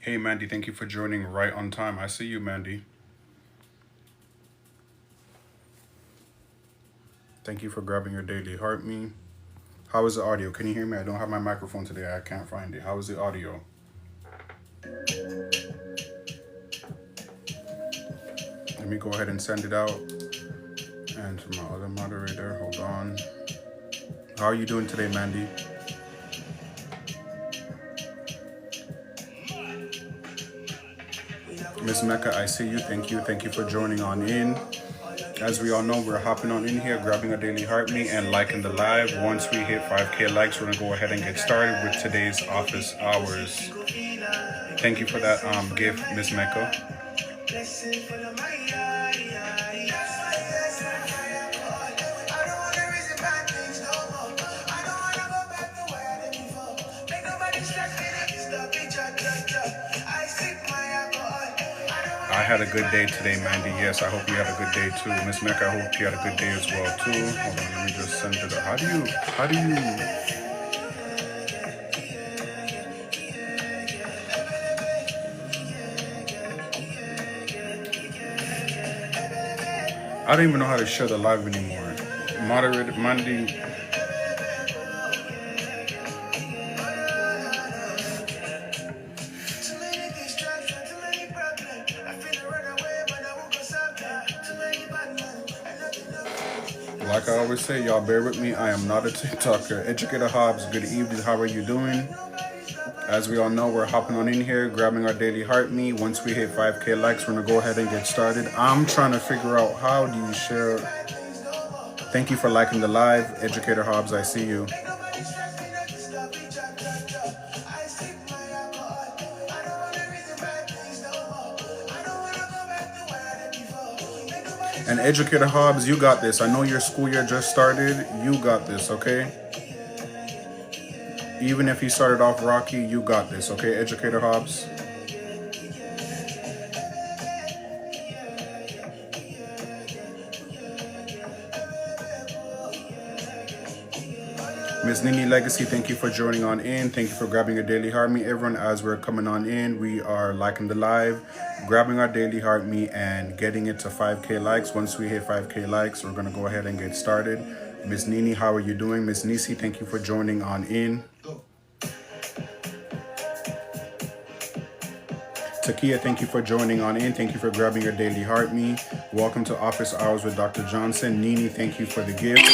Hey Mandy, thank you for joining right on time. I see you, Mandy. Thank you for grabbing your daily heart me. How is the audio? Can you hear me? I don't have my microphone today. I can't find it. How is the audio? Let me go ahead and send it out. And to my other moderator, hold on. How are you doing today, Mandy? Miss Mecca, I see you. Thank you. Thank you for joining on in. As we all know, we're hopping on in here, grabbing a daily heart me and liking the live. Once we hit 5K likes, we're gonna go ahead and get started with today's office hours. Thank you for that gift, Miss Mecca. I had a good day today, Mandy. Yes, I hope you had a good day too. Miss Mecca, I hope you had a good day as well too. Hold on, let me just send it. How do you? I don't even know how to share the live anymore. Moderate, Mandy. Like I always say, y'all bear with me. I am not a TikToker. Educator Hobbs, good evening. How are you doing? As we all know, we're hopping on in here, grabbing our daily heart me. Once we hit 5K likes, we're gonna go ahead and get started. I'm trying to figure out how do you share. Thank you for liking the live. Educator Hobbs, I see you. And Educator Hobbs, you got this. I know your school year just started. You got this, okay? Even if you started off rocky, you got this, okay, Educator Hobbs? Miss Nini Legacy, thank you for joining on in. Thank you for grabbing your daily heart me. Everyone, as we're coming on in, we are liking the live, grabbing our daily heart me, and getting it to 5K likes. Once we hit 5K likes, we're going to go ahead and get started. Miss Nini, how are you doing? Miss Nisi, thank you for joining on in. Takia, thank you for joining on in. Thank you for grabbing your daily heart me. Welcome to Office Hours with Dr. Johnson. Nini, thank you for the gift.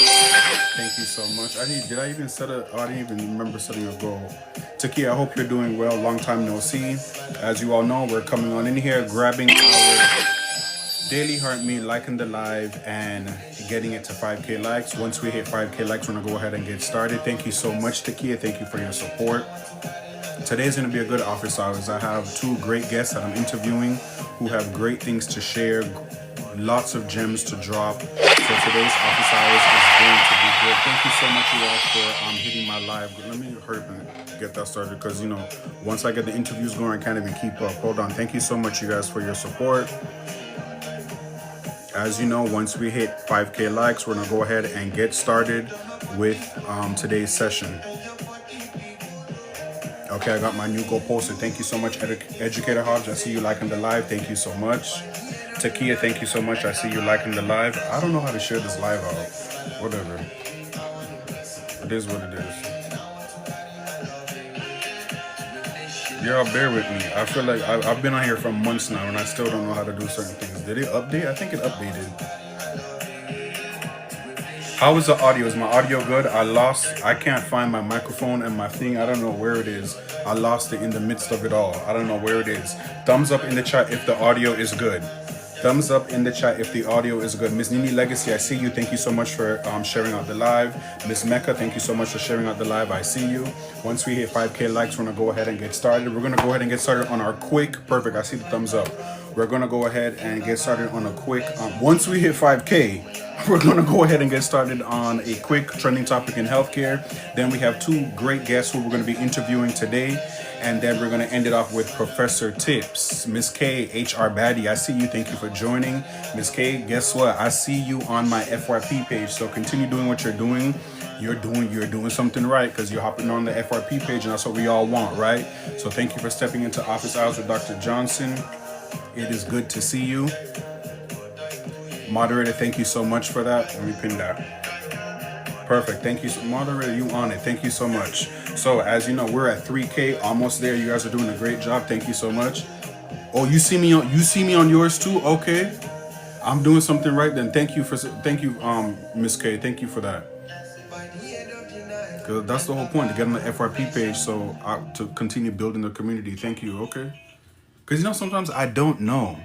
Thank you so much. Did I even set a, I didn't even remember setting a goal. Takia, I hope you're doing well. Long time no see. As you all know, we're coming on in here, grabbing our daily heart me, liking the live, and getting it to 5K likes. Once we hit 5K likes, we're gonna go ahead and get started. Thank you so much, Takia. Thank you for your support. Today's going to be a good office hours. I have two great guests that I'm interviewing who have great things to share, lots of gems to drop. So today's office hours is going to be good. Thank you so much, you all, for hitting my live. Let me hurry up and get that started because, once I get the interviews going, I can't even keep up. Hold on. Thank you so much, you guys, for your support. As you know, once we hit 5K likes, we're going to go ahead and get started with today's session. Okay, I got my new goal posted. Thank you so much, Educator Hobbs. I see you liking the live. Thank you so much. Takia, thank you so much. I see you liking the live. I don't know how to share this live out. Whatever. It is what it is. Y'all bear with me. I feel like I've been on here for months now and I still don't know how to do certain things. Did it update? I think it updated. How is the audio? Is my audio good? I can't find my microphone and my thing. I don't know where it is. I lost it in the midst of it all. I don't know where it is. Thumbs up in the chat if the audio is good. Thumbs up in the chat if the audio is good. Miss Nini Legacy, I see you. Thank you so much for sharing out the live. Miss Mecca, thank you so much for sharing out the live. I see you. Once we hit 5K likes, we're going to go ahead and get started. We're going to go ahead and get started on our quick, perfect. I see the thumbs up. We're going to go ahead and get started on a quick, once we hit 5K, we're going to go ahead and get started on a quick trending topic in healthcare. Then we have two great guests who we're going to be interviewing today. And then we're going to end it off with Professor Tips. Miss K, HR Baddie, I see you. Thank you for joining. Miss K, guess what? I see you on my FYP page. So continue doing what you're doing. you're doing something right because you're hopping on the FRP page, and that's what we all want, right? So thank you for stepping into office hours with Dr. Johnson. It is good to see you. Moderator, thank you so much for that. Let me pin that. Perfect. Thank you. Moderator, you on it. Thank you so much. So as you know, we're at 3K, almost there. You guys are doing a great job. Thank you so much. Oh, you see me on yours too? Okay. I'm doing something right then. Thank you, Miss K. Thank you for that. Because that's the whole point, to get on the FRP page, so to continue building the community. Thank you. Okay. Because sometimes I don't know.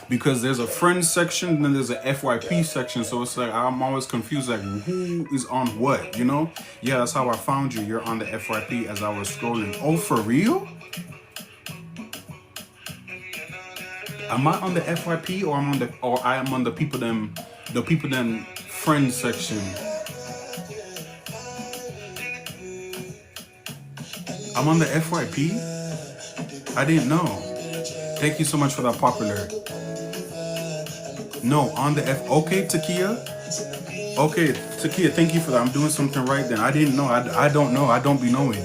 Because there's a friends section and then there's a FYP section, so it's like I'm always confused, like who is on what, Yeah, that's how I found you. You're on the FYP as I was scrolling. Oh, for real? Am I on the FYP or I am on the people them friends section? I'm on the FYP? I didn't know. Thank you so much for that, popular. No, on the okay, Takia. Okay, Takia, thank you for that. I'm doing something right then. I didn't know. I don't know. I don't be knowing.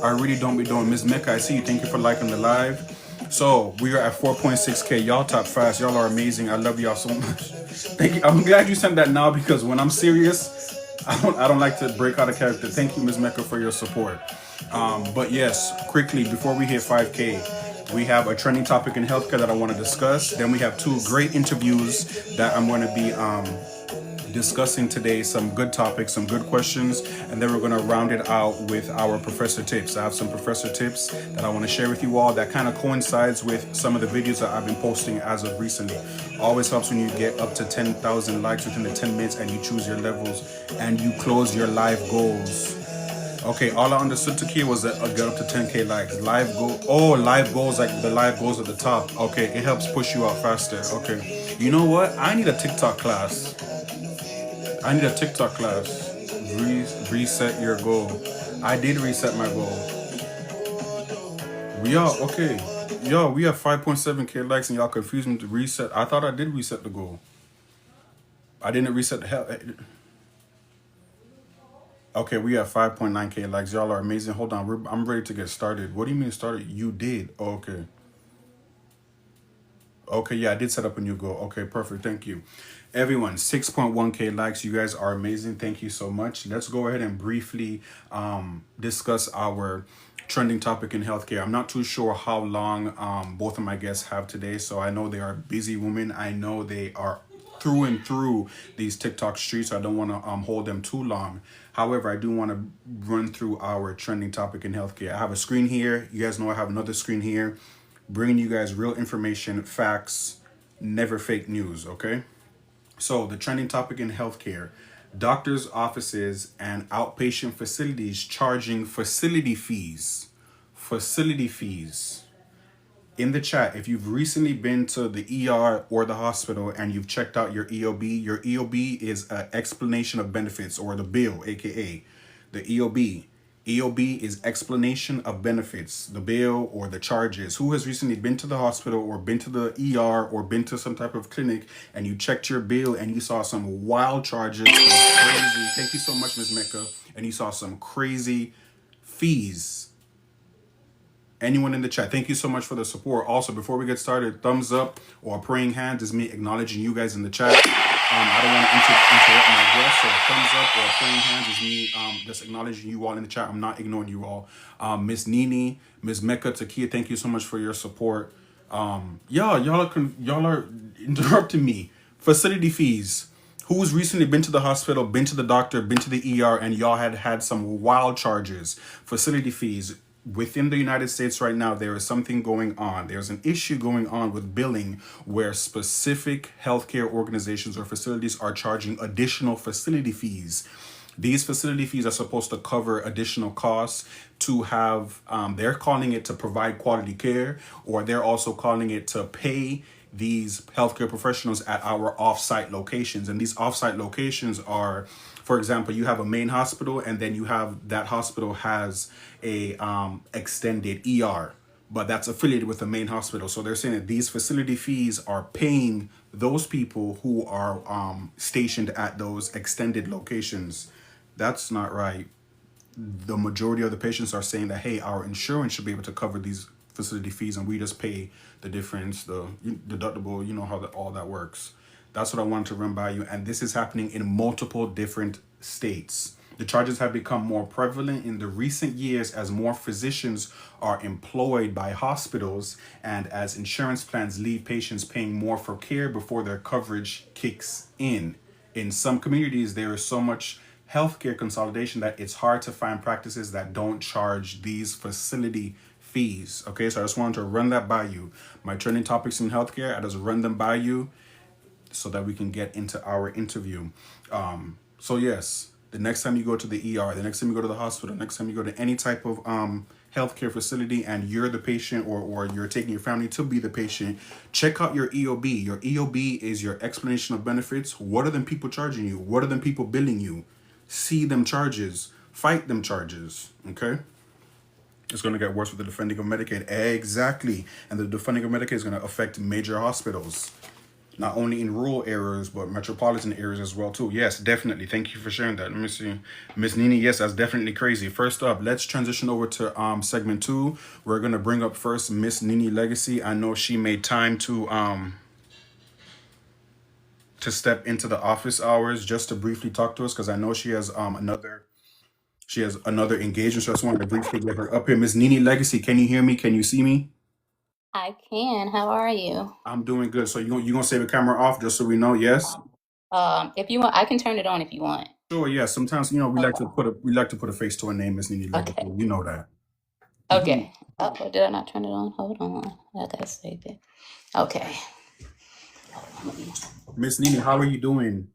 I really don't be knowing. Miss Mecca, I see you. Thank you for liking the live. So we are at 4.6K. Y'all top fast. Y'all are amazing. I love y'all so much. Thank you. I'm glad you sent that now, because when I'm serious, I don't like to break out of character. Thank you, Miss Mecca, for your support. But yes, quickly before we hit 5K, we have a trending topic in healthcare that I want to discuss. Then we have 2 great interviews that I'm going to be discussing today. Some good topics, some good questions, and then we're going to round it out with our professor tips. I have some professor tips that I want to share with you all that kind of coincides with some of the videos that I've been posting as of recently. Always helps when you get up to 10,000 likes within the 10 minutes and you choose your levels and you close your live goals. Okay, all I understood, Takia, was that get up to 10K likes. Live goals, like the live goals at the top. Okay, it helps push you out faster. Okay, you know what? I need a TikTok class. Reset your goal. I did reset my goal. We have 5.7K likes and y'all confused me to reset. I thought I did reset the goal. I didn't reset the hell. Okay, we have 5.9K likes. Y'all are amazing. Hold on, I'm ready to get started. What do you mean started? You did. Oh, okay. Okay, yeah, I did set up a new goal. Okay, perfect. Thank you. Everyone, 6.1K likes. You guys are amazing. Thank you so much. Let's go ahead and briefly discuss our trending topic in healthcare. I'm not too sure how long both of my guests have today, so I know they are busy women. I know they are through and through these TikTok streets, so I don't want to hold them too long. However, I do want to run through our trending topic in healthcare. I have a screen here. You guys know I have another screen here, bringing you guys real information, facts, never fake news, okay? So the trending topic in healthcare: doctors' offices and outpatient facilities charging facility fees. Facility fees. In the chat, if you've recently been to the ER or the hospital and you've checked out your EOB is an explanation of benefits, or the bill, aka the EOB. EOB is explanation of benefits, the bill or the charges. Who has recently been to the hospital or been to the ER or been to some type of clinic and you checked your bill and you saw some wild charges, some crazy, thank you so much, Ms. Mecca, and you saw some crazy fees? Anyone in the chat, thank you so much for the support. Also, before we get started, thumbs up or praying hands is me acknowledging you guys in the chat. I don't want to interrupt my guests, so thumbs up or praying hands is me just acknowledging you all in the chat. I'm not ignoring you all. Miss Nini, Miss Mecca, Takia, thank you so much for your support. Y'all are interrupting me. Facility fees. Who's recently been to the hospital, been to the doctor, been to the ER, and y'all had some wild charges? Facility fees. Within the United States right now, there is something going on. There's an issue going on with billing where specific healthcare organizations or facilities are charging additional facility fees. These facility fees are supposed to cover additional costs to have, they're calling it to provide quality care, or they're also calling it to pay these healthcare professionals at our off-site locations. And these off-site locations are, for example, you have a main hospital and then you have that hospital has a extended ER. but that's affiliated with the main hospital. So they're saying that these facility fees are paying those people who are stationed at those extended locations. That's not right. The majority of the patients are saying that, hey, our insurance should be able to cover these facility fees, and we just pay the difference, the deductible. You know how all that works. That's what I wanted to run by you. And this is happening in multiple different states. The charges have become more prevalent in the recent years as more physicians are employed by hospitals and as insurance plans leave patients paying more for care before their coverage kicks in. In some communities, there is so much healthcare consolidation that it's hard to find practices that don't charge these facility fees. Okay, so I just wanted to run that by you. My trending topics in healthcare, I just run them by you so that we can get into our interview. So yes, the next time you go to the ER, the next time you go to the hospital, next time you go to any type of healthcare facility and you're the patient, or you're taking your family to be the patient, check out your EOB. Your EOB is your explanation of benefits. What are them people charging you? What are them people billing you? See them charges. Fight them charges. Okay? It's going to get worse with the defunding of Medicaid. Exactly. And the defunding of Medicaid is going to affect major hospitals, not only in rural areas but metropolitan areas as well too. Yes, definitely. Thank you for sharing that. Let me see, Miss Nini. Yes, that's definitely crazy. First up, let's transition over to segment 2. We're gonna bring up first Miss Nini Legacy. I know she made time to step into the office hours just to briefly talk to us, because I know she has another engagement. So I just wanted to briefly get her up here. Miss Nini Legacy, can you hear me? Can you see me? I can. How are you? I'm doing good. So you gonna save the camera off just so we know? Yes. If you want, I can turn it on if you want. Sure, yeah. Sometimes we like to put a face to a name, Miss Nini Legacy. Okay. You know that. Okay. Oh, did I not turn it on? Hold on. I gotta save it. Okay. Miss Nini, how are you doing?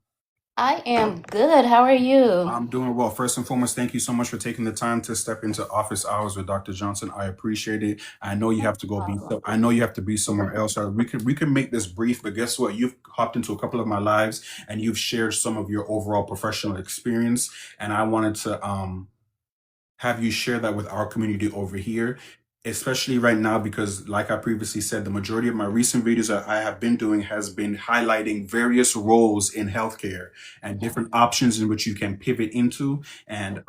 I am good. How are you? I'm doing well. First and foremost, thank you so much for taking the time to step into office hours with Dr. Johnson. I appreciate it. I know you have to go be. Oh, I know you have to be somewhere else. We could make this brief, but guess what? You've hopped into a couple of my lives and you've shared some of your overall professional experience, and I wanted to have you share that with our community over here, especially right now, because like I previously said, the majority of my recent videos that I have been doing has been highlighting various roles in healthcare and okay. different options in which you can pivot into, and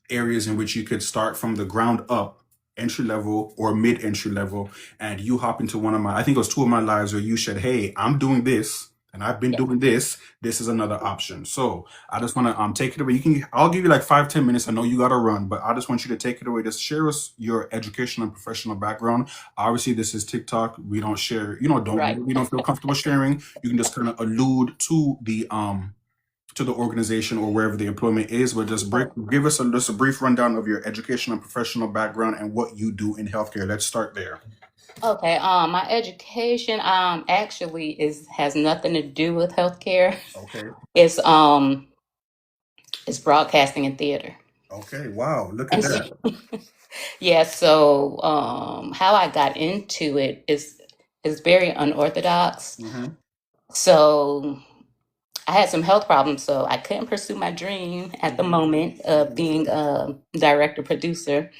areas in which you could start from the ground up, entry level or mid entry level. And you hop into one of my, I think it was two of my lives, where you said, hey, I'm doing this and I've been Yeah. doing this is another option. So I just want to take it away. I'll give you like 5-10 minutes. I know you got to run, but I just want you to take it away. Just share us your educational and professional background. Obviously, this is TikTok. We don't share. Right. Don't we don't feel comfortable sharing. You can just kind of allude to the organization or wherever the employment is, but give us just a brief rundown of your educational and professional background and what you do in healthcare. Let's start there. Okay. My education actually is has nothing to do with healthcare. Okay. It's um it's broadcasting and theater. Okay. Wow. Look at And so, that. yeah, so how I got into it is very unorthodox. Mm-hmm. So I had some health problems, so I couldn't pursue my dream at the Mm-hmm. moment of Mm-hmm. being a director producer.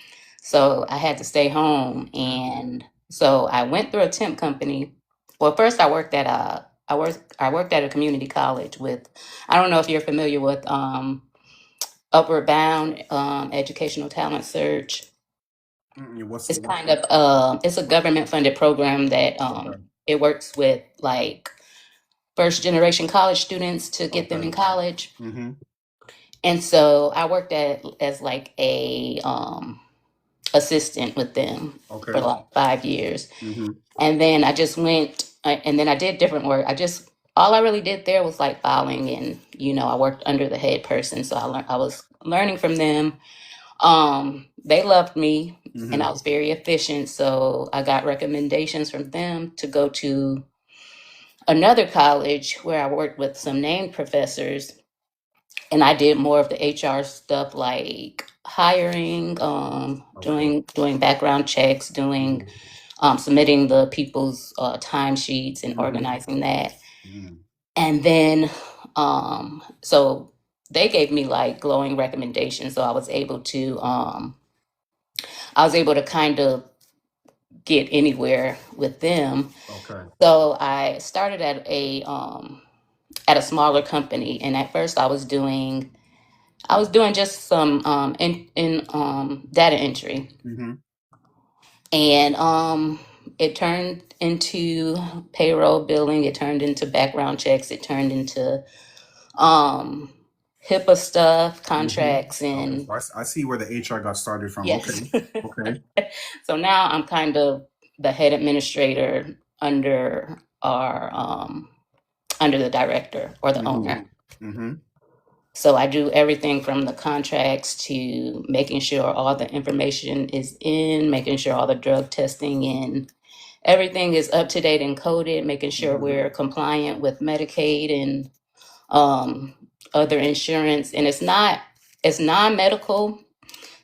So I had to stay home, and so I went through a temp company. Well, first I worked at a community college with. I don't know if you're familiar with Upward Bound Educational Talent Search. Mm-hmm. It's kind of it's a government funded program that Okay. it works with like first generation college students to get them Okay. in college. Mm-hmm. And so I worked at as like a assistant with them for Okay. like 5 years. Mm-hmm. And then I just went and then I did different work. All I really did there was like filing, and I worked under the head person, so I was learning from them. They loved me and Mm-hmm. I was very efficient, so I got recommendations from them to go to another college where I worked with some named professors, and I did more of the HR stuff like hiring, Okay. doing background checks, doing Mm-hmm. submitting the people's timesheets and Mm-hmm. organizing that. Mm-hmm. And then so they gave me like glowing recommendations, so I was able to kind of get anywhere with them. Okay. So I started at a smaller company, and at first I was doing just some in data entry, Mm-hmm. and it turned into payroll billing. It turned into background checks. It turned into um, HIPAA stuff, Mm-hmm. contracts, Okay. and So I see where the HR got started from. Okay. yes. Okay. So now I'm kind of the head administrator under the director or the Mm-hmm. owner. Mm-hmm. So I do everything from the contracts to making sure all the information is in, making sure all the drug testing and everything is up to date and coded, making sure Mm-hmm. we're compliant with Medicaid and um, other insurance. And it's non-medical,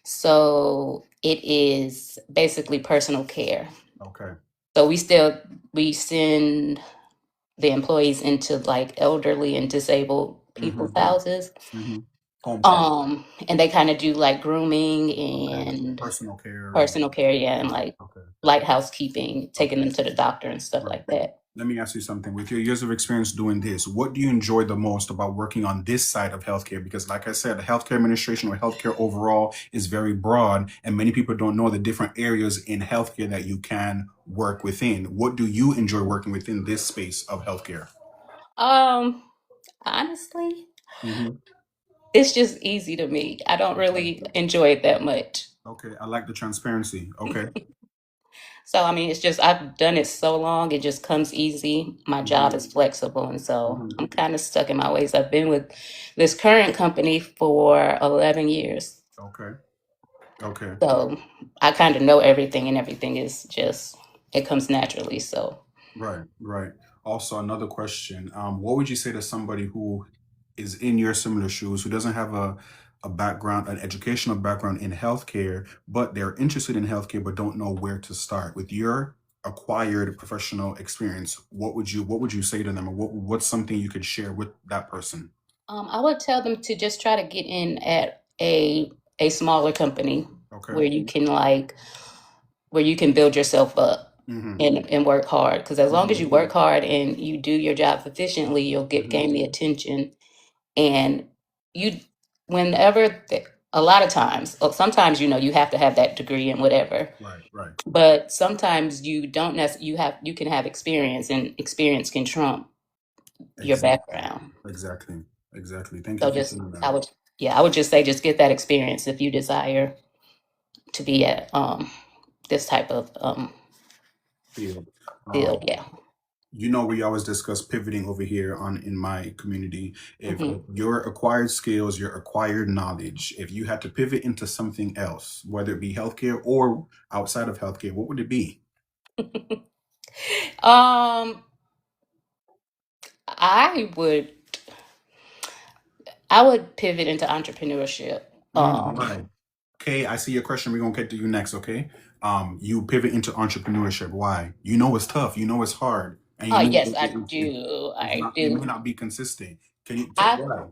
so it is basically personal care. Okay. So we send the employees into like elderly and disabled people's Mm-hmm. houses. Mm-hmm. Home care. And they kind of do like grooming Okay. and Personal care and personal care, yeah, and right. like Okay. light housekeeping, taking Okay. them to the doctor and stuff Right. like that. Let me ask you something. With your years of experience doing this, what do you enjoy the most about working on this side of healthcare? Because, like I said, the healthcare administration or healthcare overall is very broad, and many people don't know the different areas in healthcare that you can work within. What do you enjoy working within this space of healthcare? Um, Honestly, Mm-hmm. it's just easy to me. I don't really enjoy it that much. Okay, I like the transparency. Okay. So I mean, it's just I've done it so long, it just comes easy. My job Mm-hmm. is flexible, and so Mm-hmm. I'm kind of stuck in my ways. I've been with this current company for 11 years. Okay. Okay. So I kind of know everything, and everything is just, it comes naturally. So, Right, right. Also, another question. What would you say to somebody who is in your similar shoes, who doesn't have a background, an educational background in healthcare, but they're interested in healthcare but don't know where to start? With your acquired professional experience, what would you say to them, or what's something you could share with that person? I would tell them to just try to get in at a smaller company Okay. where you can like where you can build yourself up Mm-hmm. and work hard. Because as long as Mm-hmm. you work hard and you do your job efficiently, you'll get Mm-hmm. gain the attention. And you, whenever a lot of times, sometimes you have to have that degree and whatever. Right, right. But sometimes you don't necessarily you can have experience, and experience can trump your Exactly. background. Exactly. Exactly. Thank you So for just saying I that. would yeah, I would just say just get that experience if you desire to be at this type of Field. field. Um, Yeah. we always discuss pivoting over here on in my community. If Hmm. your acquired skills, your acquired knowledge, if you had to pivot into something else, whether it be healthcare or outside of healthcare, what would it be? um, I would I would pivot into entrepreneurship. Right. Okay, I see your question. We're gonna get to you next, okay? You pivot into entrepreneurship. Why? You know it's tough, you know it's hard, and you know Yes, I do. it's I not, it may do. not be consistent. Can you tell I why?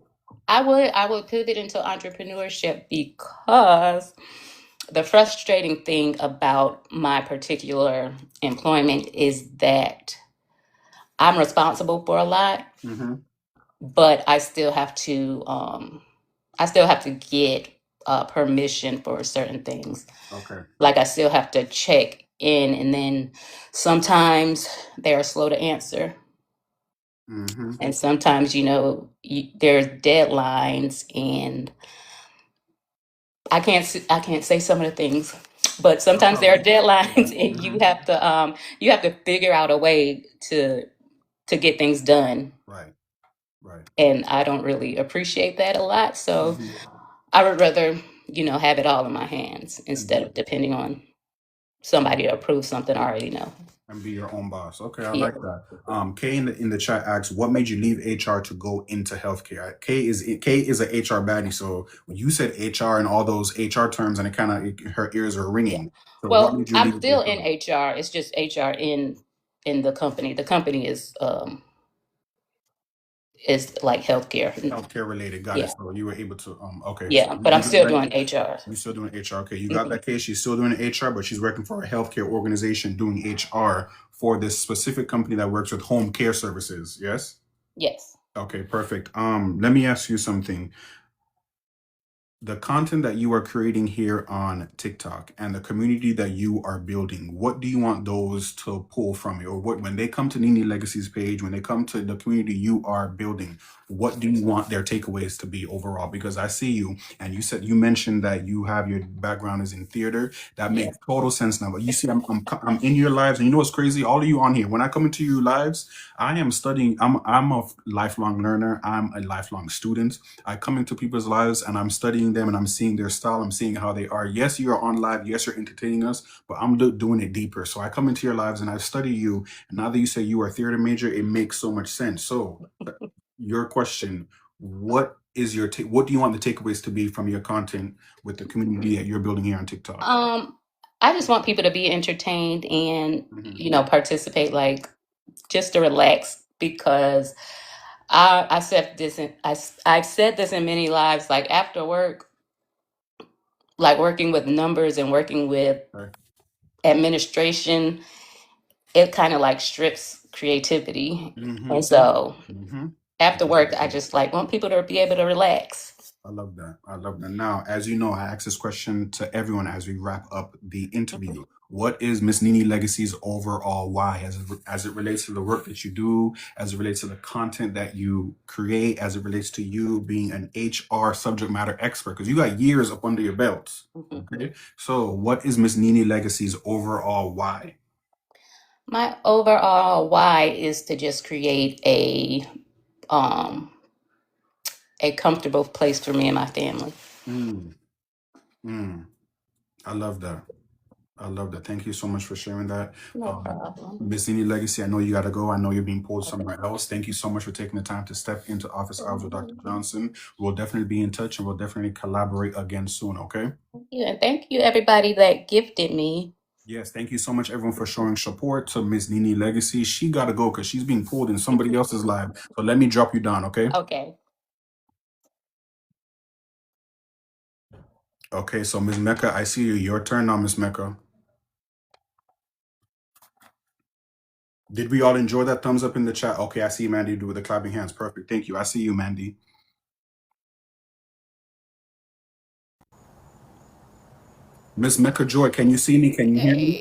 I would pivot into entrepreneurship because the frustrating thing about my particular employment is that I'm responsible for a lot, Mm-hmm. but I still have to get permission for certain things. Okay. Like I still have to check in, and then sometimes they are slow to answer, Mm-hmm. and sometimes there's deadlines, and I can't say some of the things, but No sometimes there are problem. deadlines, and Mm-hmm. you have to figure out a way to get things done. Right. Right. And I don't really appreciate that a lot. So Mm-hmm. I would rather, have it all in my hands And instead be of depending on somebody to approve something I already know. and be your own boss. Okay, I Yeah. like that. Kay in the chat asks, what made you leave HR to go into healthcare? Kay is a HR baddie, so when you said HR and all those HR terms, and it kind of her ears are Yeah. ringing. So what Well, made you I'm leave still in HR? HR. It's just HR in the company. The company is is like healthcare. Healthcare related. Got it. Yeah, So you were able to okay. So yeah. But I'm you got still that. doing HR. You're still doing HR. Okay, you got Mhm. that case. She's still doing HR, but she's working for a healthcare organization doing HR for this specific company that works with home care services. Yes. Yes. Okay, perfect. Let me ask you something. The content that you are creating here on TikTok and the community that you are building, what do you want those to pull from you? Or what, when they come to Nini Legacy's page, when they come to the community you are building, what do you want their takeaways to be overall? Because I see you, and you mentioned that you have your background is in theater. That Yeah. makes total sense now. But you see, I'm in your lives, and you know what's crazy? All of you on here, when I come into your lives, I am studying. I'm a lifelong learner. I'm a lifelong student. I come into people's lives and I'm studying them and I'm seeing their style. I'm seeing how they are. Yes, you are on live. Yes, you're entertaining us, but I'm doing it deeper. So I come into your lives and I study you. And now that you say you are a theater major, it makes so much sense. So your question, what is your what do you want the takeaways to be from your content with the community that you're building here on TikTok? Um, I just want people to be entertained and Hmm. participate, like just to relax because I said this in I've said this in many lives. Like after work, like working with numbers and working with Okay. administration, it kind of like strips creativity. Hmm. And so Hmm. after work, I just like want people to be able to relax. I love that. I love that. Now, as you know, I ask this question to everyone as we wrap up the interview. What is Miss Nini Legacy's overall why as it relates to the work that you do, as it relates to the content that you create, as it relates to you being an HR subject matter expert? Because you got years up under your belts. Mhm. Okay. So, what is Miss Nini Legacy's overall why? My overall why is to just create um a comfortable place for me and my family. Mm, mm, I love that. I love that. Thank you so much for sharing that. No Um, problem. Miss Nini Legacy, I know you got to go. I know you're being pulled somewhere else. Thank you so much for taking the time to step into office hours with Dr. Okay. Johnson. We'll definitely be in touch and we'll definitely collaborate again soon, okay? Thank you. And thank you, everybody that gifted me. Yes, thank you so much, everyone, for showing support to Miss Nini Legacy. She got to go because she's being pulled in somebody else's live. So let me drop you down, okay? Okay. Okay, so Miss Mecca, I see you. Your turn now, Miss Mecca. Did we all enjoy that thumbs up in the chat? Okay, I see Mandy do with the clapping hands. Perfect. Thank you. I see you, Mandy. Miss MeccaJoi, can you see me? Can you hear me?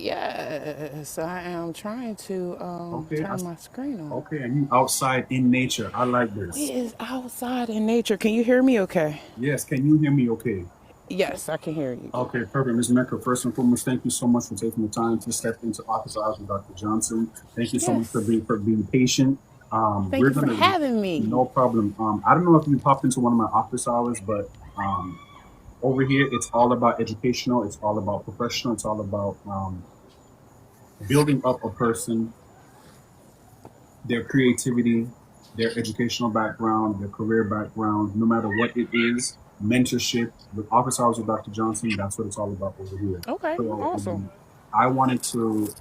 Yes, I am trying to Okay, turn my screen on. okay, and you outside in nature. I like We this. is outside in nature. Can you hear me okay? Yes, can you hear me okay? Yes, I can hear you good. Okay, perfect. Ms. Mecca, first and foremost, thank you so much for taking the time to step into office hours with Dr. Johnson. Thank you so much for Yes. being patient. Thank We're you for gonna having me. no problem. I don't know if you popped into one of my office hours, but over here it's all about educational, it's all about professional, it's all about building up a person, their creativity, their educational background, their career background, no matter what it is, mentorship. With Office Hours with Dr. Johnson, that's what it's all about over here. Okay, So awesome. I wanted to,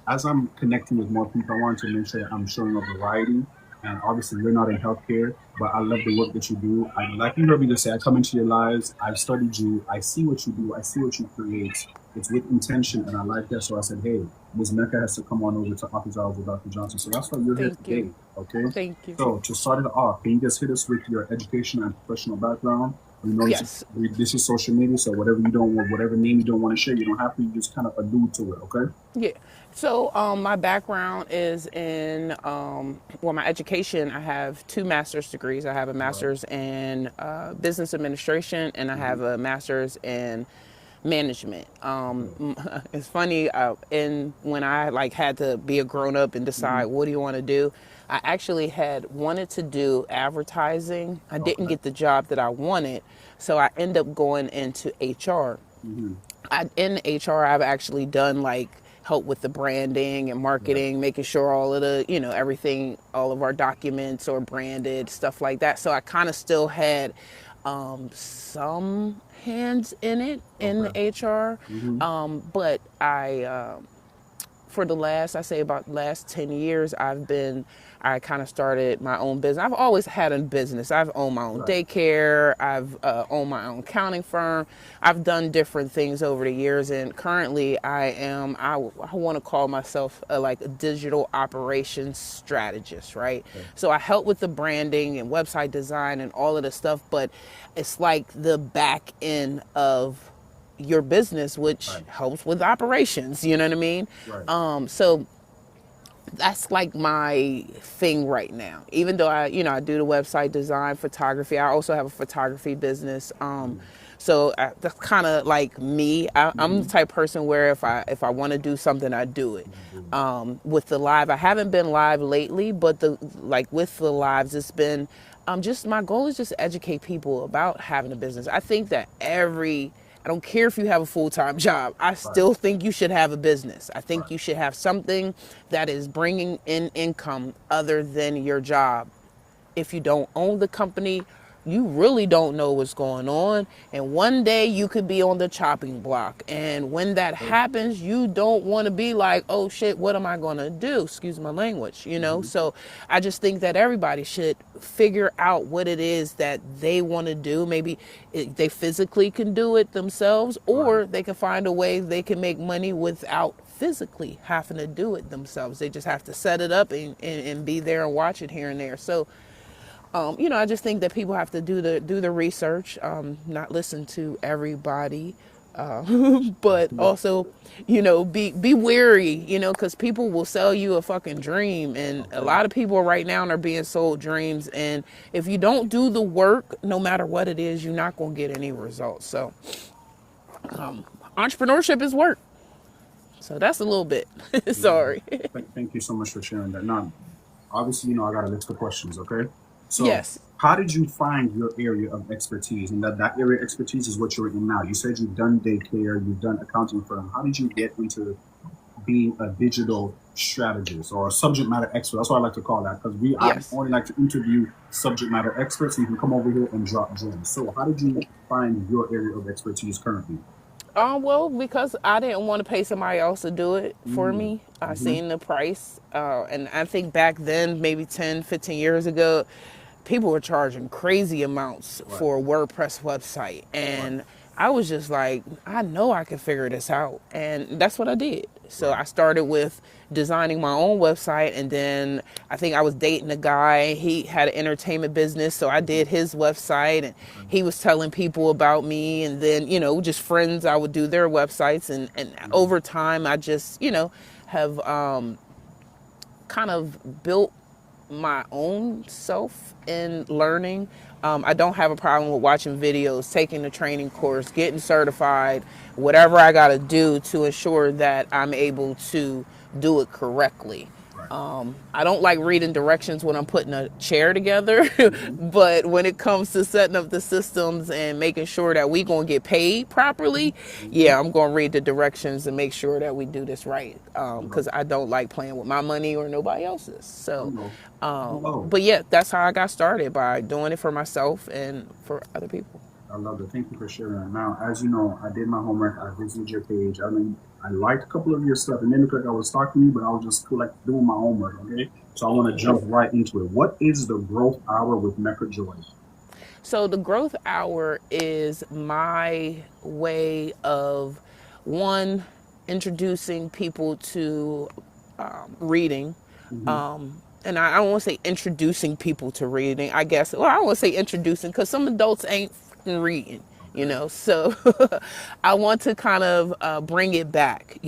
as I'm connecting with more people, I wanted to make sure that I'm showing a variety. And obviously, we're not in healthcare, but I love the work that you do. I like you heard me just say, I come into your lives, I've studied you, I see what you do, I see what you create. It's with intention, and I like that. So I said, hey, Ms. Mecca has to come on over to Office Hours with Dr. Johnson. So that's why you're here Thank you. today. Okay. Thank you. So to start it off, can you just hit us with your educational and professional background? We know Yes. this is social media, so whatever you don't want, whatever name you don't want to share, you don't have to. You just kind of allude to it. Okay. Yeah. So my background is in well, my education. I have two master's degrees. I have a Right. master's in business administration, and I Mm-hmm. have a master's in management. Okay. It's funny. In when I like had to be a grown up and Mm-hmm. decide what do you want to do, I actually had wanted to do advertising. I didn't Okay. get the job that I wanted, so I ended up going into HR. Mm-hmm. In HR, I've actually done like help with the branding and Right. marketing, making sure all of the, everything, all of our documents are branded, stuff like that. So I kind of still had some hands in it in Okay. the HR, Mm-hmm. but I for the last, I say about last 10 years, I kind of started my own business. I've always had a business. I've owned my own Right. daycare. I've owned my own accounting firm. I've done different things over the years. And currently I want to call myself like a digital operations strategist, right? Okay. So I help with the branding and website design and all of the stuff, but it's like the back end of your business, which Right. helps with operations. You know what I mean? Right. So that's like my thing right now. Even though I do the website design, photography. I also have a photography business. That's kind of like me. I'm the type of person where if I want to do something, I do it. With the live, I haven't been live lately, but with the lives, it's been just my goal is just to educate people about having a business. I think that I don't care if you have a full-time job. I Right. still think you should have a business. I Right. think you should have something that is bringing in income other than your job. If you don't own the company, you really don't know what's going on. And one day you could be on the chopping block. And when that happens, you don't want to be like, oh shit, what am I going to do? Excuse my language, you know? Mm-hmm. So I just think that everybody should figure out what it is that they want to do. Maybe they physically can do it themselves, Right. or they can find a way they can make money without physically having to do it themselves. They just have to set it up and be there and watch it here and there. So I just think that people have to do the research, not listen to everybody, but Yeah. also, be wary, because people will sell you a fucking dream, and a Okay. lot of people right now are being sold dreams, and if you don't do the work, no matter what it is, you're not gonna get any results. So, entrepreneurship is work. So that's a little bit. Yeah. Sorry. Thank you so much for sharing that. Now, obviously, I got a list of questions, okay? So, Yes. how did you find your area of expertise? And that area of expertise is what you're in now. You said you've done daycare, you've done accounting firm. How did you get into being a digital strategist or a subject matter expert? That's what I like to call that because I Yes. only like to interview subject matter experts so you can come over here and drop gems. So, how did you find your area of expertise currently? Well, because I didn't want to pay somebody else to do it for Mm-hmm. me. I seen the price. And I think back then, maybe 10, 15 years ago, people were charging crazy amounts Right, for a WordPress website. right, And I was just like, I know I can figure this out. And that's what I did. So right. I started with designing my own website. And then I think I was dating a guy. He had an entertainment business. So I Mm-hmm. did his website, and Okay. he was telling people about me. And then, just friends, I would do their websites. And Mm-hmm. over time, I just, have kind of built my own self in learning. I don't have a problem with watching videos, taking the training course, getting certified, whatever I got to do to ensure that I'm able to do it correctly. Right. I don't like reading directions when I'm putting a chair together, Mm-hmm. but when it comes to setting up the systems and making sure that we gonna get paid properly, Mm-hmm. yeah, I'm gonna read the directions and make sure that we do this right. I know. Because I don't like playing with my money or nobody else's. I So, know. Oh, but yeah, that's how I got started, by doing it for myself and for other people. I love it. Thank you for sharing that. Now, as you know, I did my homework. I visited your page. I mean, I liked a couple of your stuff. It made me look like I was stalking you, but I was just like doing my homework. Okay, so I want to jump right into it. What is the growth hour with MeccaJoi? So the growth hour is my way of, one, introducing people to reading. Mm-hmm. And I don't want to say introducing people to reading. I guess, well, I don't want to say introducing because some adults ain't fucking reading, Okay. So I want to kind of bring it back,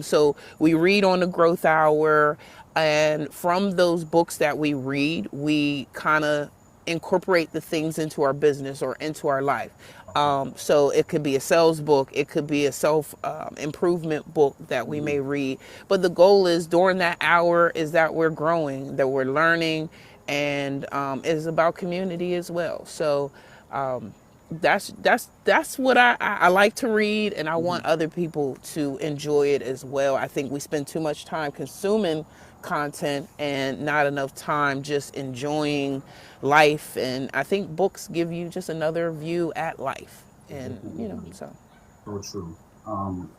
So we read on the growth hour, and from those books that we read, we kind of incorporate the things into our business or into our life. Okay. So it could be a sales book, it could be a self improvement book that we Mm-hmm. may read. But the goal is during that hour is that we're growing, that we're learning, and it is about community as well. So that's what I like to read, and I Mm-hmm. want other people to enjoy it as well. I think we spend too much time consuming content and not enough time just enjoying life. And I think books give you just another view at life. They And definitely do. so So true. Um,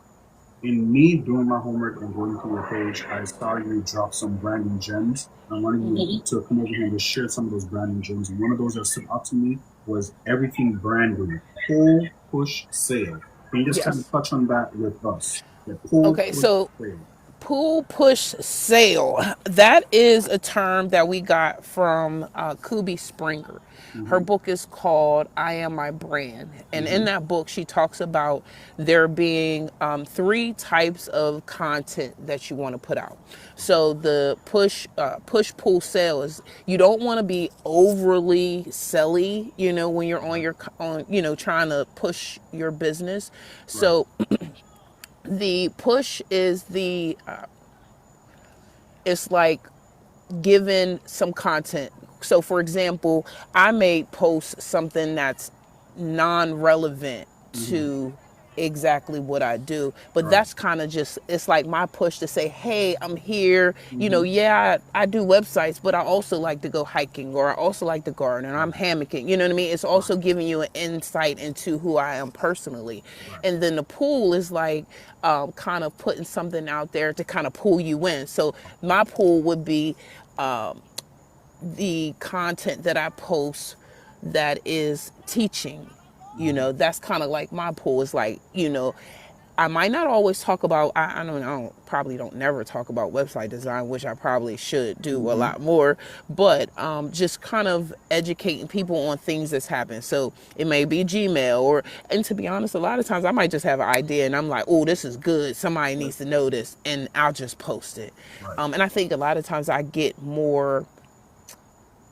in me doing my homework and going through your page, I saw you drop some branding gems. I wanted you to come over here and just share some of those branding gems. And one of those that stood out to me was everything branding, pull, push, sale. Can you just kind of Yes. touch on that with us? The pull, Okay, push, so sale. pull, push, sale. That is a term that we got from Kubi Springer. Her Mm-hmm. book is called I Am My Brand. And in Mm-hmm. that book, she talks about there being three types of content that you want to put out. So the push, pull, sale is you don't want to be overly selly, when you're on trying to push your business. Right. So the push is it's like given some content. So for example, I may post something that's non-relevant Mm-hmm. to exactly what I do, but Right. that's kind of just, it's like my push to say, hey, I'm here. Mm-hmm. Yeah, I do websites, but I also like to go hiking, or I also like to garden, and I'm Right. hammocking. You know what I mean? It's Right. also giving you an insight into who I am personally. Right. And then the pool is like kind of putting something out there to kind of pull you in. So my pool would be the content that I post that is teaching. Mm-hmm. That's kind of like my pool. Is like, I might not always talk about, probably don't never talk about website design, which I probably should do a Mm-hmm. lot more, but just kind of educating people on things that's happened. So it may be Gmail, and to be honest, a lot of times I might just have an idea and I'm like, oh, this is good. Somebody needs to know this, and I'll just post it. Right. And I think a lot of times I get more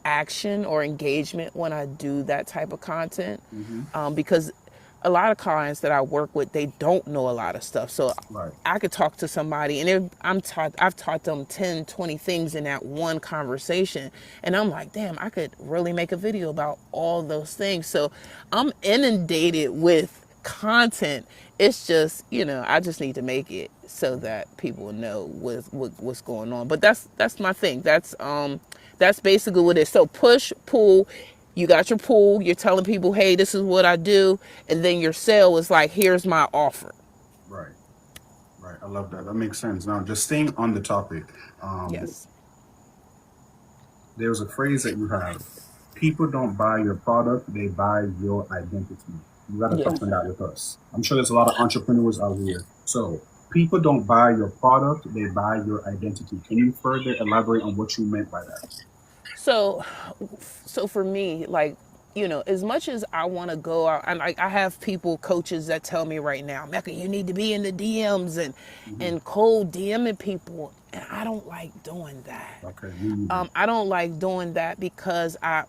action or engagement when I do that type of content, Mm-hmm. because a lot of clients that I work with, they don't know a lot of stuff. So Right. I could talk to somebody and I've taught them 10, 20 things in that one conversation. And I'm like, damn, I could really make a video about all those things. So I'm inundated with content. It's just, I just need to make it so that people know what's going on. But that's my thing. That's basically what it is. So push, pull. You got your pull. You're telling people, hey, this is what I do. And then your sale is like, here's my offer. Right. Right. I love that. That makes sense. Now, just staying on the topic, um, Yes. there's a phrase that you have. People don't buy your product; they buy your identity. You got to Yeah. touch on that with us. I'm sure there's a lot of entrepreneurs out here. So, people don't buy your product; they buy your identity. Can you further elaborate on what you meant by that? So, so for me, like, as much as I want to go out, and I have people, coaches that tell me right now, Mecca, you need to be in the DMs Mm-hmm. and cold DMing people, and I don't like doing that. Okay. Me neither. I don't like doing that because I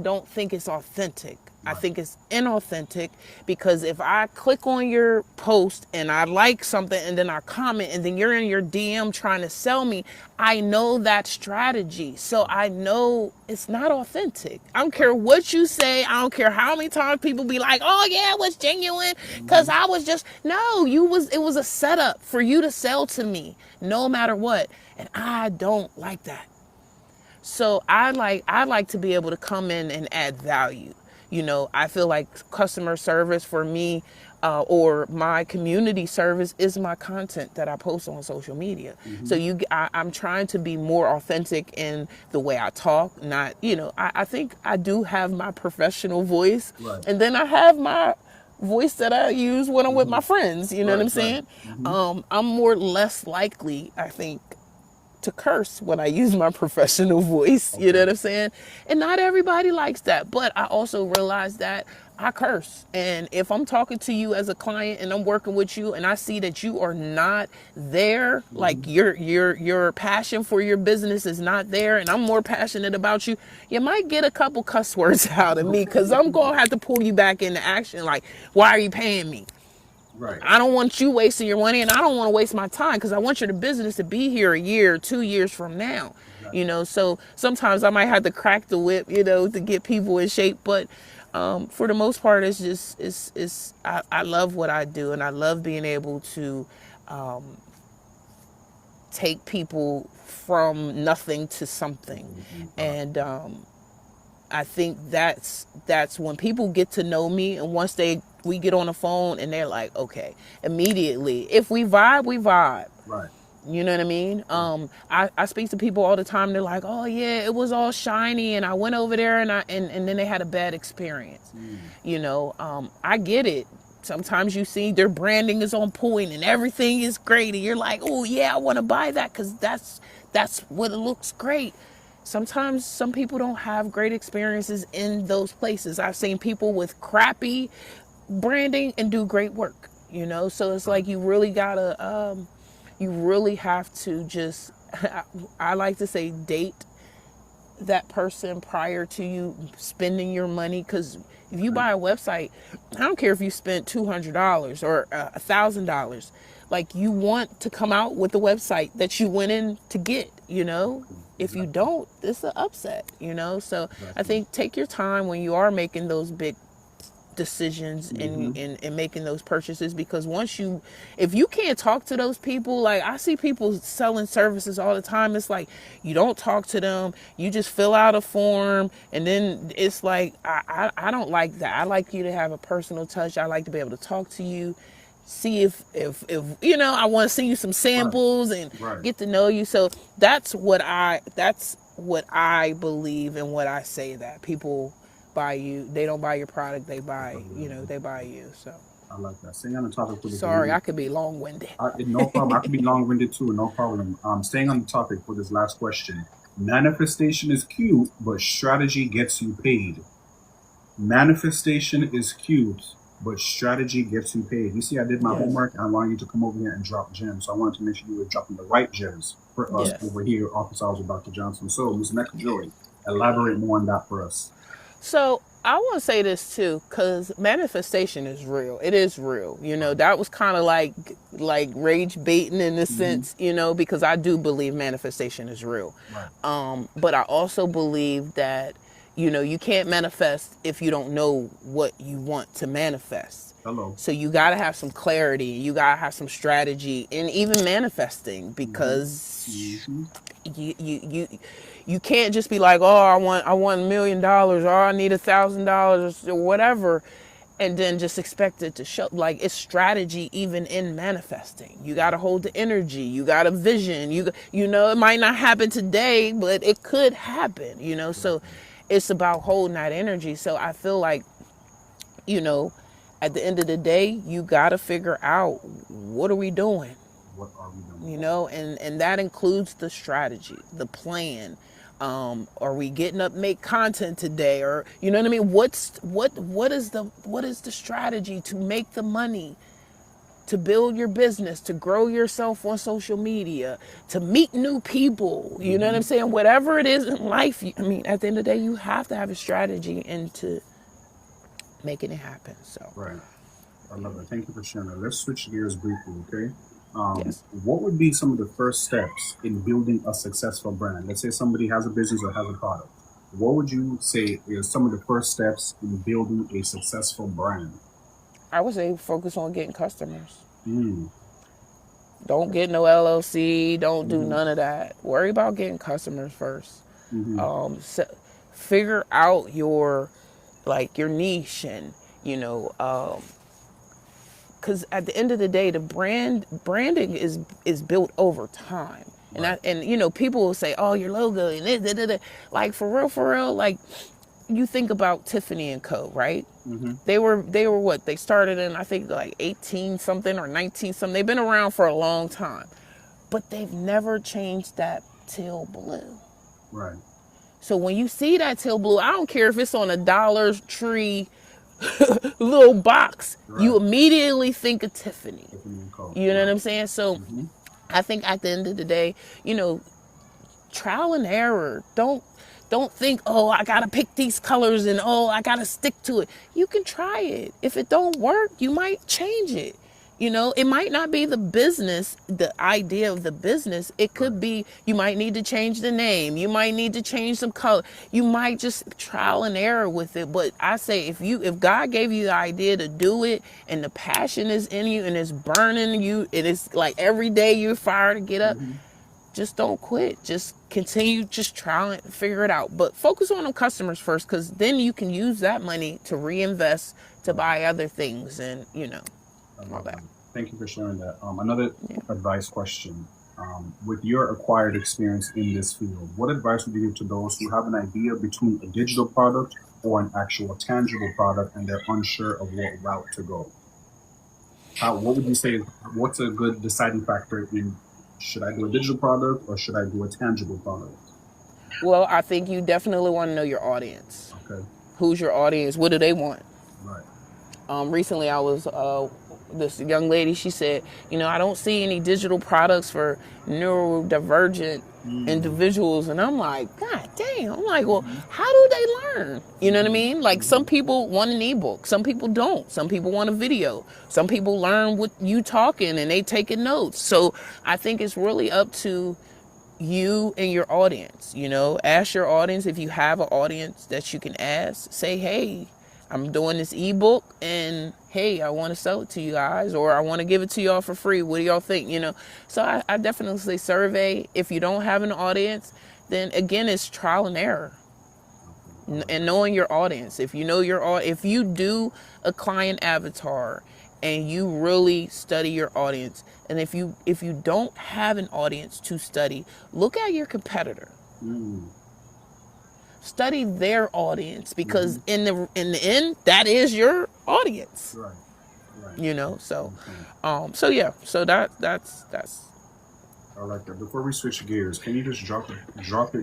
don't think it's authentic. I Right. think it's inauthentic because if I click on your post and I like something and then I comment and then you're in your DM trying to sell me, I know that strategy. So I know it's not authentic. I don't care what you say. I don't care how many times people be like, "Oh yeah, it was genuine cuz Mm-hmm. I was just no, it was a setup for you to sell to me no matter what." And I don't like that. So I like to be able to come in and add value. I feel like customer service for me, or my community service is my content that I post on social media. So Mm-hmm. I'm trying to be more authentic in the way I talk. Not, I think I do have my professional voice, Right. and then I have my voice that I use when I'm with Mm-hmm. my friends. You know what Right. I'm Right. saying? Mm-hmm. I'm more less likely, I think, to curse when I use my professional voice. You know Okay. what I'm saying? And not everybody likes that. But I also realize that I curse. And if I'm talking to you as a client and I'm working with you and I see that you are not there, like Mm-hmm. your passion for your business is not there, and I'm more passionate about you, you might get a couple cuss words out of me because I'm gonna have to pull you back into action. Like, why are you paying me? Right. I don't want you wasting your money, and I don't want to waste my time because I want your business to be here a year, 2 years from now. Exactly. So sometimes I might have to crack the whip, to get people in shape. But for the most part, it's just I love what I do, and I love being able to take people from nothing to something, Right. and I think that's when people get to know me, and once we get on the phone and they're like, okay, immediately, if we vibe, we vibe. Right. You know what I mean? I speak to people all the time. They're like, oh yeah, it was all shiny, and I went over there, and and then they had a bad experience. You know, I get it. Sometimes you see their branding is on point and everything is great, and you're like, oh yeah, I want to buy that because that's what it looks great. Sometimes some people don't have great experiences in those places. I've seen people with crappy branding and do great work. You know, so it's like you really gotta. You really have to just, I like to say, date that person prior to you spending your money. Because if you buy a website, I don't care if you spent $200 or $1,000. Like, you want to come out with the website that you went in to get, you know? If you don't, it's an upset, you know? So I think take your time when you are making those big decisions and making those purchases, because if you can't talk to those people, like I see people selling services all the time, it's like you don't talk to them, you just fill out a form, and then it's like I don't like that. I like you to have a personal touch. I like to be able to talk to you, see if you know, I want to send you some samples and get to know you. So that's what I believe, and what I say, that people buy you. They don't buy your product, they buy, you know, they buy you. So I like that. Staying on the topic for the sorry, I could be long-winded. No problem. I could be long-winded too, no problem. Staying on the topic for this last question. Manifestation is cute, but strategy gets you paid. Manifestation is cute, but strategy gets you paid. You see, I did my homework. I want you to come over here and drop gems. So I wanted to make sure you were dropping the right gems for us over here, Office Hours with Dr. Johnson. So, Ms. MeccaJoi, elaborate more on that for us. So I want to say this too, because manifestation is real. It is real. You know, that was kind of like rage baiting in a sense, you know, because I do believe manifestation is real. Right. But I also believe that, you know, you can't manifest if you don't know what you want to manifest. Hello. So you got to have some clarity. You got to have some strategy in even manifesting, because you can't just be like, oh, I want $1 million, or I need $1,000 or whatever, and then just expect it to show. Like, it's strategy even in manifesting. You got to hold the energy. You got a vision. You know, it might not happen today, but it could happen, you know. So it's about holding that energy. So I feel like, you know, at the end of the day, you got to figure out, what are we doing? What are we doing? You know, and that includes the strategy, the plan. Are we getting up, make content today? Or, you know what I mean? What is the strategy to make the money, to build your business, to grow yourself on social media, to meet new people? You know what I'm saying? Whatever it is in life, I mean, at the end of the day, you have to have a strategy into making it happen. So right, I love it. Thank you for sharing that. Let's switch gears briefly, okay? Yes. What would be some of the first steps in building a successful brand? Let's say somebody has a business or has a product. What would you say is some of the first steps in building a successful brand? I would say focus on getting customers. Don't get no LLC. Don't do none of that. Worry about getting customers first. So figure out your niche, and, you know, because at the end of the day, the branding is built over time. And you know, people will say, oh, your logo and this, like, for real, like, you think about Tiffany and Co., right? They were what? They started in, I think, like 18 something or 19 something. They've been around for a long time, but they've never changed that teal blue. Right. So when you see that teal blue, I don't care if it's on a Dollar Tree little box, you immediately think of Tiffany. You know what I'm saying? So I think at the end of the day, you know, trial and error. Don't think, oh, I gotta pick these colors and, oh, I gotta stick to it. You can try it. If it don't work, you might change it. You know, it might not be the business, the idea of the business. It could be, you might need to change the name. You might need to change some color. You might just trial and error with it. But I say, if God gave you the idea to do it, and the passion is in you, and it's burning you, and it's like every day you're fired to get up, just don't quit. Just continue just trying to figure it out. But focus on them customers first, because then you can use that money to reinvest to buy other things and, I all love that. that. Thank you for sharing that. Another Yeah. advice question. With your acquired experience in this field, what advice would you give to those who have an idea between a digital product or an actual tangible product and they're unsure of what route to go? What would you say? What's a good deciding factor in should I do a digital product or should I do a tangible product? Well, I think you definitely want to know your audience. Okay, Who's your audience? What do they want? right. Recently, I was this young lady. She said, I don't see any digital products for neurodivergent Mm-hmm. individuals, and I'm like, God damn! I'm like, well, how do they learn? You know what I mean? Like, some people want an ebook, some people don't. Some people want a video. Some people learn with you talking and they taking notes. So I think it's really up to you and your audience. Ask your audience, if you have an audience that you can ask, say, hey, I'm doing this ebook and hey, I want to sell it to you guys, or I want to give it to y'all for free. What do y'all think? So I definitely say survey. If you don't have an audience, then again, it's trial and error and knowing your audience. If you know if you do a client avatar and you really study your audience, and if you don't have an audience to study, look at your competitor. Mm-hmm. Study their audience, because in the end, that is your audience. Right. So Okay. so that's I like that. Before we switch gears, can you just drop it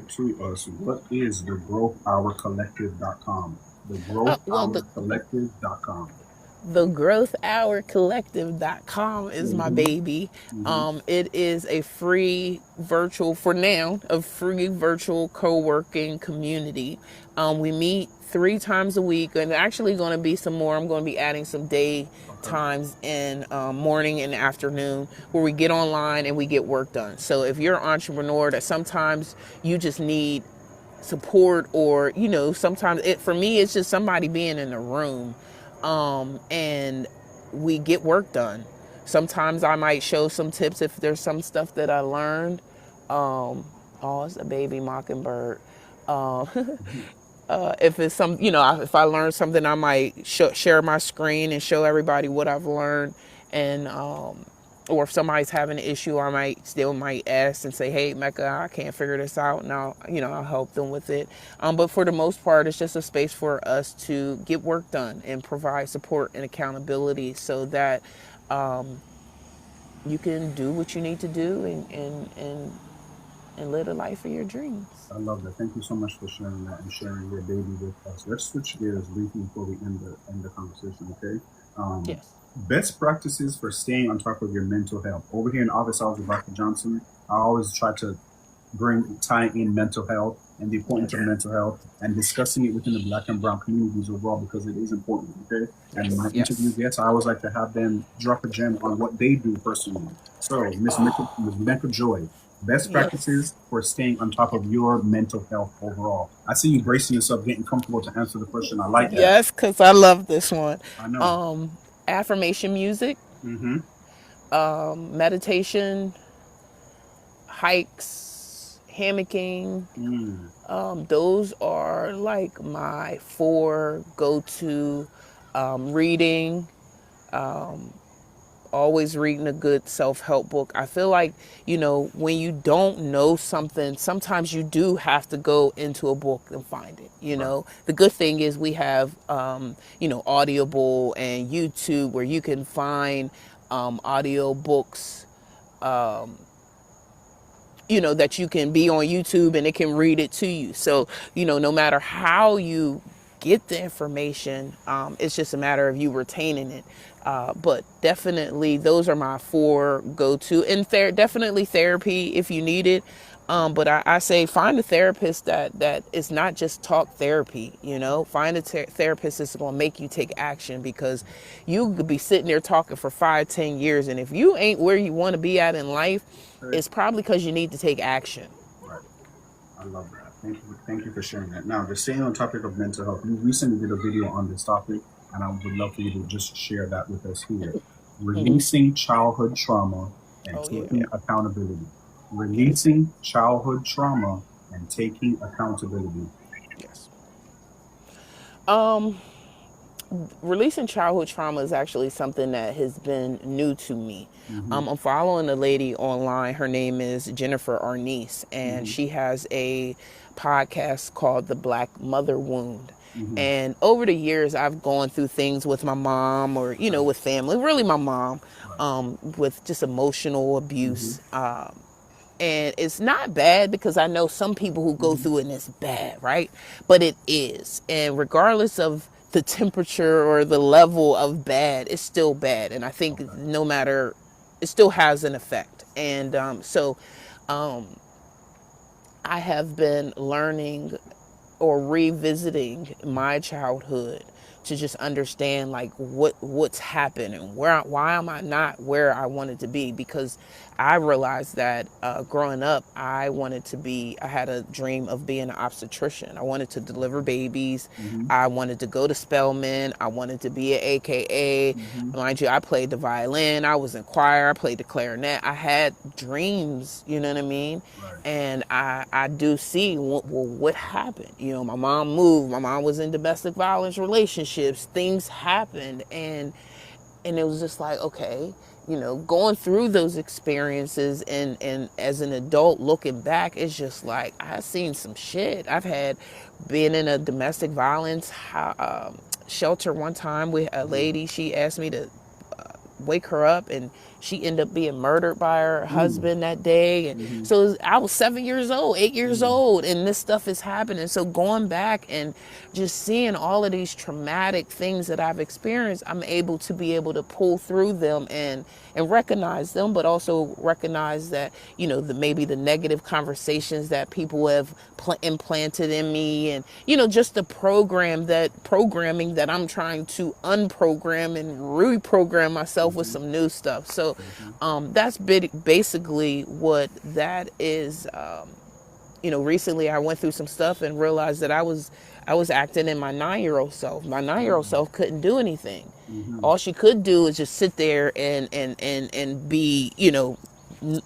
to us? What is the growthhourcollective.com? The well, growthhourcollective.com. thegrowthhourcollective.com is my Mm-hmm. baby. Mm-hmm. It is a free virtual, for now, a free virtual co-working community. We meet 3 times a week, and actually going to be some more. I'm going to be adding some day Okay. times in morning and afternoon, where we get online and we get work done. So if you're an entrepreneur that sometimes you just need support, or sometimes for me it's just somebody being in the room, and we get work done. Sometimes I might show some tips if there's some stuff that I learned. Oh, it's a baby mockingbird. uh, if it's some, if I learn something, I might share my screen and show everybody what I've learned. And or if somebody's having an issue, I might ask and say, hey, Mecca, I can't figure this out, and I'll help them with it. But for the most part, it's just a space for us to get work done and provide support and accountability, so that you can do what you need to do and live the life of your dreams. I love that. Thank you so much for sharing that and sharing your baby with us. Let's switch gears briefly before we end the conversation, okay? Yes. Best practices for staying on top of your mental health. Over here in Office Hours with Dr. Johnson, I always try to tie in mental health and the importance of mental health and discussing it within the Black and Brown communities overall, because it is important, okay? And my interview guests, I always like to have them drop a gem on what they do personally. So, Miss MeccaJoi, best practices for staying on top of your mental health overall. I see you bracing yourself, getting comfortable to answer the question. I like that. Yes, because I love this one. I know. Affirmation music, Mm-hmm. meditation, hikes, hammocking. Mm. Those are like my 4 go-to. Reading, always reading a good self-help book. I feel like, when you don't know something, sometimes you do have to go into a book and find it. The good thing is we have, Audible and YouTube, where you can find audio books, that you can be on YouTube and it can read it to you. So, no matter how you get the information, it's just a matter of you retaining it. But definitely those are my 4 go-to, and definitely therapy if you need it. But I say find a therapist that is not just talk therapy. Find a therapist that's going to make you take action, because you could be sitting there talking for 5-10 years, and if you ain't where you want to be at in life, it's probably because you need to take action. Right. I love that. Thank you for sharing that. Now, just staying on topic of mental health, you recently did a video on this topic, and I would love for you to just share that with us here. Releasing childhood trauma and taking accountability. Releasing childhood trauma and taking accountability. Yes. Releasing childhood trauma is actually something that has been new to me. Mm-hmm. I'm following a lady online. Her name is Jennifer Arnice, and Mm-hmm. she has a podcast called The Black Mother Wound. Mm-hmm. And over the years, I've gone through things with my mom, or with family. Really, my mom, with just emotional Mm-hmm. abuse. And it's not bad, because I know some people who go Mm-hmm. through it and it's bad, right? But it is. And regardless of the temperature or the level of bad, it's still bad. And I think Okay. no matter, it still has an effect. And I have been learning or revisiting my childhood to just understand like what's happened and why am I not where I wanted to be, because I realized that growing up I had a dream of being an obstetrician. I wanted to deliver babies. Mm-hmm. I wanted to go to Spelman. I wanted to be an AKA. Mm-hmm. Mind you, I played the violin. I was in choir. I played the clarinet. I had dreams, you know what I mean? Right. And I do see what happened. My mom moved. My mom was in domestic violence relationships. Things happened, and it was just like, okay, going through those experiences, and as an adult looking back, it's just like I've seen some shit. I've had been in a domestic violence shelter one time with a lady. She asked me to wake her up, and she ended up being murdered by her Mm. husband that day. And Mm-hmm. so I was 7 years old, 8 years Mm. old, and this stuff is happening. So going back and just seeing all of these traumatic things that I've experienced, I'm able to pull through them and recognize them, but also recognize that maybe the negative conversations that people have implanted in me, and just the programming that I'm trying to unprogram and reprogram myself with Mm-hmm. some new stuff. So Mm-hmm. that's basically what that is. Recently I went through some stuff and realized that I was acting in my 9-year-old self. My 9-year-old self couldn't do anything. Mm-hmm. All she could do is just sit there and be,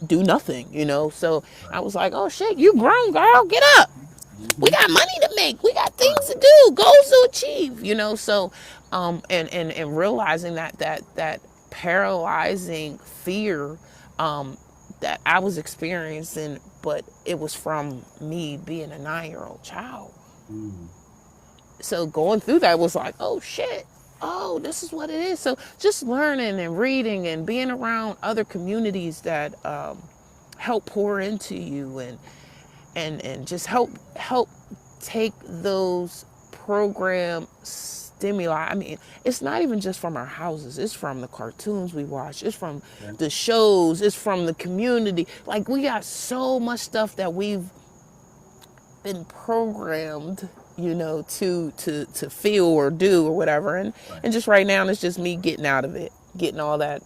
do nothing. So I Right. was like, oh shit, you grown, girl, get up. We Mm-hmm. got money to make. We got Right. things to do, goals to achieve. So and realizing that paralyzing fear that I was experiencing, but it was from me being a 9-year-old child. Mm. So going through that was like, oh shit, oh, this is what it is. So just learning and reading and being around other communities that help pour into you, and just help take those program stimuli. I mean, it's not even just from our houses. It's from the cartoons we watch. It's from Okay. the shows. It's from the community. Like, we got so much stuff that we've been programmed, to feel or do or whatever. And Right. and just right now, it's just me getting out of it, getting all that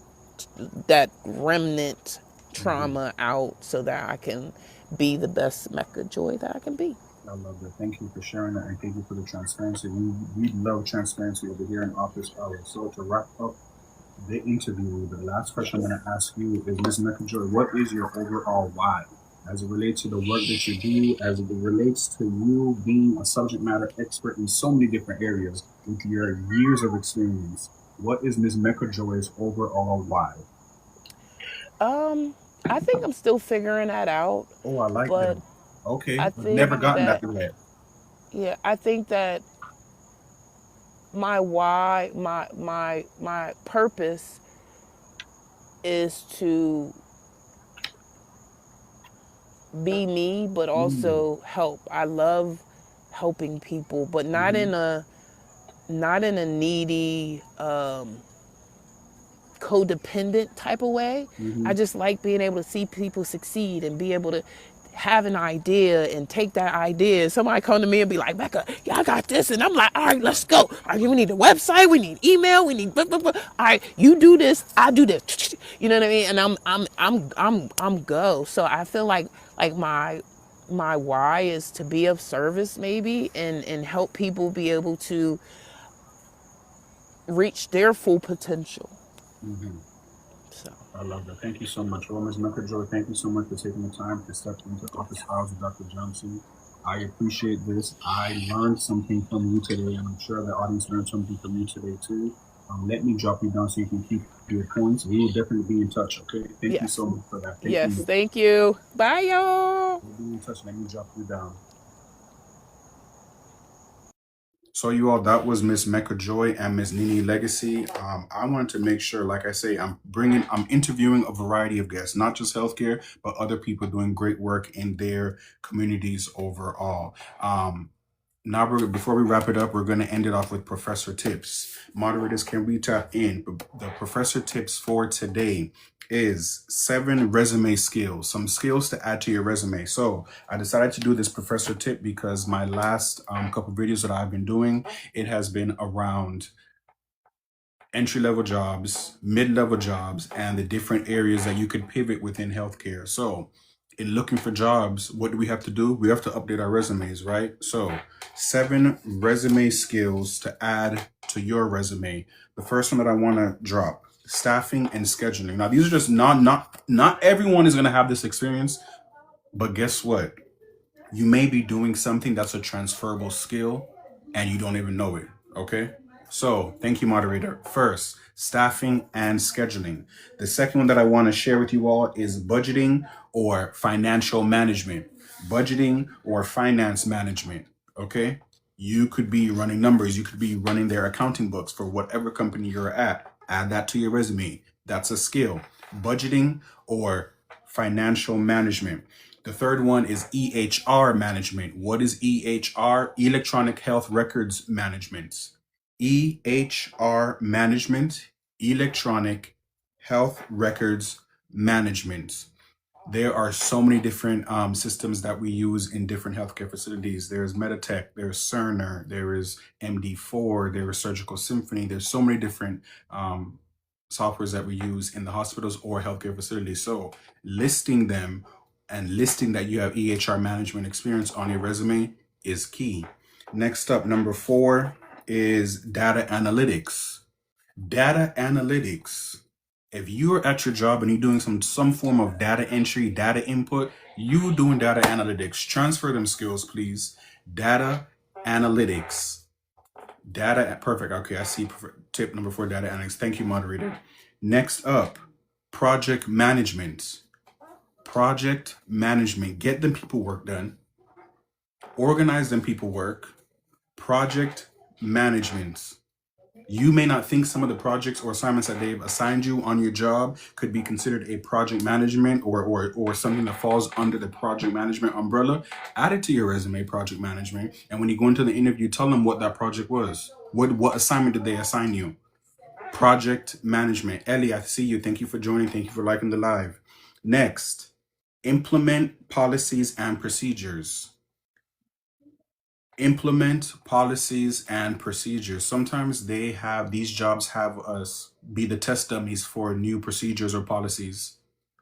remnant Mm-hmm. trauma out, so that I can be the best MeccaJoi that I can be. I love that. Thank you for sharing that, and thank you for the transparency. We love transparency over here in Office Hours. So to wrap up the interview, the last question I'm going to ask you is, Ms. MeccaJoi, what is your overall why? As it relates to the work that you do, as it relates to you being a subject matter expert in so many different areas with your years of experience, what is Ms. MeccaJoi's overall why? I think I'm still figuring that out, Oh, I like but that. Okay, I I've never think gotten that that, yet. yeah, I think that my why, my purpose is to be me, but Mm. also help. I love helping people, but not Mm-hmm. in a needy, codependent type of way. Mm-hmm. I just like being able to see people succeed and be able to have an idea and take that idea. Somebody come to me and be like, Becca, yeah, I got this. And I'm like, all right, let's go. All right, we need a website, we need email, we need blah, blah, blah. All right, you do this, I do this. You know what I mean? And I'm go. So I feel like my why is to be of service, maybe, and help people be able to reach their full potential. Mm-hmm. So I love that. Thank you so much. Well, Ms. MeccaJoi, thank you so much for taking the time to step into office hours with Dr. Johnson. I appreciate this. I learned something from you today, and I'm sure the audience learned something from you today too. Let me drop you down so you can keep your points. We will definitely be in touch, okay? Thank you so Yes. much for that. Thank Yes. you. Thank you. Bye, y'all. We'll be in touch. Let me drop you down. So you all, that was Miss MeccaJoi and Miss Nini Legacy. I wanted to make sure, like I say, I'm interviewing a variety of guests, not just healthcare, but other people doing great work in their communities overall. Now, before we wrap it up, we're going to end it off with Professor Tips. Moderators, can we tap in? The Professor Tips for today is 7 resume skills, some skills to add to your resume. So I decided to do this Professor Tip because my last couple videos that I've been doing, it has been around entry-level jobs, mid-level jobs, and the different areas that you could pivot within healthcare. So in looking for jobs, what do we have to do? We have to update our resumes, right? So 7 resume skills to add to your resume. The first one that I want to drop, staffing and scheduling. Now, these are just not everyone is going to have this experience, but guess what? You may be doing something that's a transferable skill and you don't even know it. Okay. So thank you, moderator. First, staffing and scheduling. The second one that I want to share with you all is budgeting or financial management. Budgeting or finance management. Okay. You could be running numbers. You could be running their accounting books for whatever company you're at. Add that to your resume. That's a skill. Budgeting or financial management. The third one is EHR management. What is EHR? Electronic Health Records Management. EHR management, electronic health records management. There are so many different systems that we use in different healthcare facilities. There's Meditech, there's Cerner, there is MD4, there is Surgical Symphony. There's so many different softwares that we use in the hospitals or healthcare facilities. So listing them and listing that you have EHR management experience on your resume is key. Next up, number 4 is data analytics. Data analytics. If you're at your job and you're doing some form of data entry, data input, you doing data analytics. Transfer them skills, please. Data analytics. Data, perfect. Okay, I see tip number 4, data analytics. Thank you, moderator. Next up, project management. Project management. Get them people work done. Organize them people work. Project management. You may not think some of the projects or assignments that they've assigned you on your job could be considered a project management or something that falls under the project management umbrella. Add it to your resume, project management. And when you go into the interview, tell them what that project was. What assignment did they assign you? Project management. Ellie, I see you. Thank you for joining. Thank you for liking the live. Next, implement policies and procedures. Implement policies and procedures. Sometimes these jobs have us be the test dummies for new procedures or policies.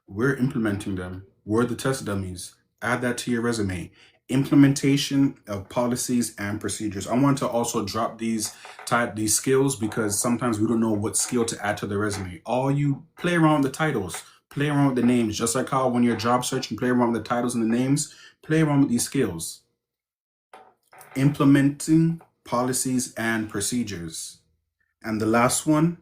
We're implementing them. We're the test dummies. Add that to your resume. Implementation of policies and procedures. I want to also drop these skills because sometimes we don't know what skill to add to the resume. All you play around with the titles, play around with the names, just like how when you're job searching, play around with the titles and the names, play around with these skills. Implementing policies and procedures. And the last one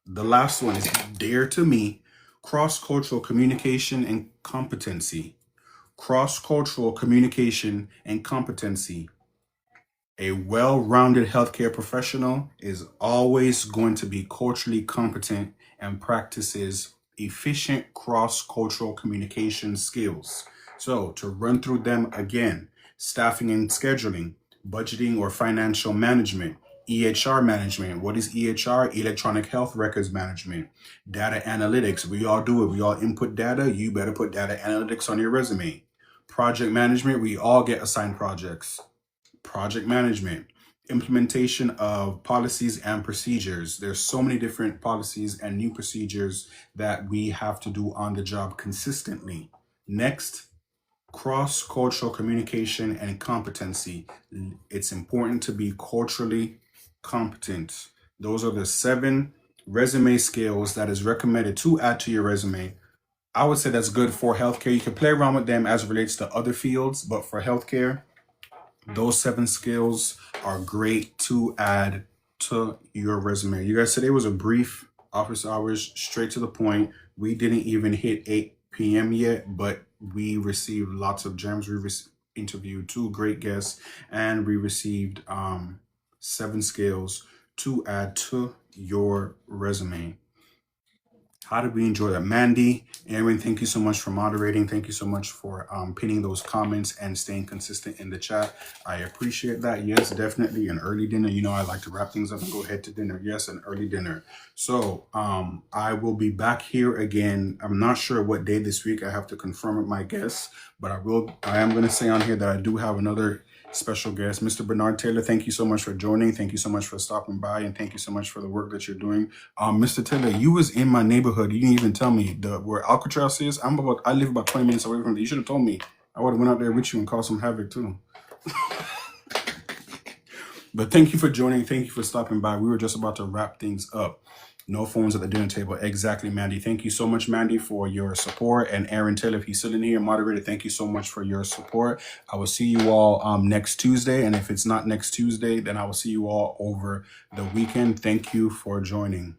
is dear to me, cross-cultural communication and competency. Cross-cultural communication and competency. A well-rounded healthcare professional is always going to be culturally competent and practices efficient cross-cultural communication skills. So to run through them again, staffing and scheduling, budgeting or financial management, EHR management. What is EHR? Electronic Health Records Management. Data analytics. We all do it. We all input data. You better put data analytics on your resume. Project management. We all get assigned projects. Project management. Implementation of policies and procedures. There's so many different policies and new procedures that we have to do on the job consistently. Next, cross-cultural communication and competency. It's important to be culturally competent. Those are the 7 resume skills that is recommended to add to your resume. I would say that's good for healthcare. You can play around with them as it relates to other fields, but for healthcare, those 7 skills are great to add to your resume. You guys, today was a brief office hours, straight to the point. We didn't even hit 8 p.m. yet, but we received lots of gems. We interviewed 2 great guests, and we received 7 skills to add to your resume. How did we enjoy that? Mandy, Aaron, thank you so much for moderating. Thank you so much for pinning those comments and staying consistent in the chat. I appreciate that. Yes, definitely an early dinner. You know, I like to wrap things up and go ahead to dinner. Yes, an early dinner. So I will be back here again. I'm not sure what day this week. I have to confirm with my guests, but I am going to say on here that I do have another special guest, Mr. Bernard Taylor. Thank you so much for joining. Thank you so much for stopping by, and thank you so much for the work that you're doing. Mr. Taylor, you was in my neighborhood. You didn't even tell me where Alcatraz is. I live about 20 minutes away from it. You should have told me. I would have went out there with you and caused some havoc too. But thank you for joining. Thank you for stopping by. We were just about to wrap things up. No phones at the dinner table. Exactly, Mandy. Thank you so much, Mandy, for your support. And Aaron Taylor, if he's sitting here, moderator, thank you so much for your support. I will see you all next Tuesday. And if it's not next Tuesday, then I will see you all over the weekend. Thank you for joining.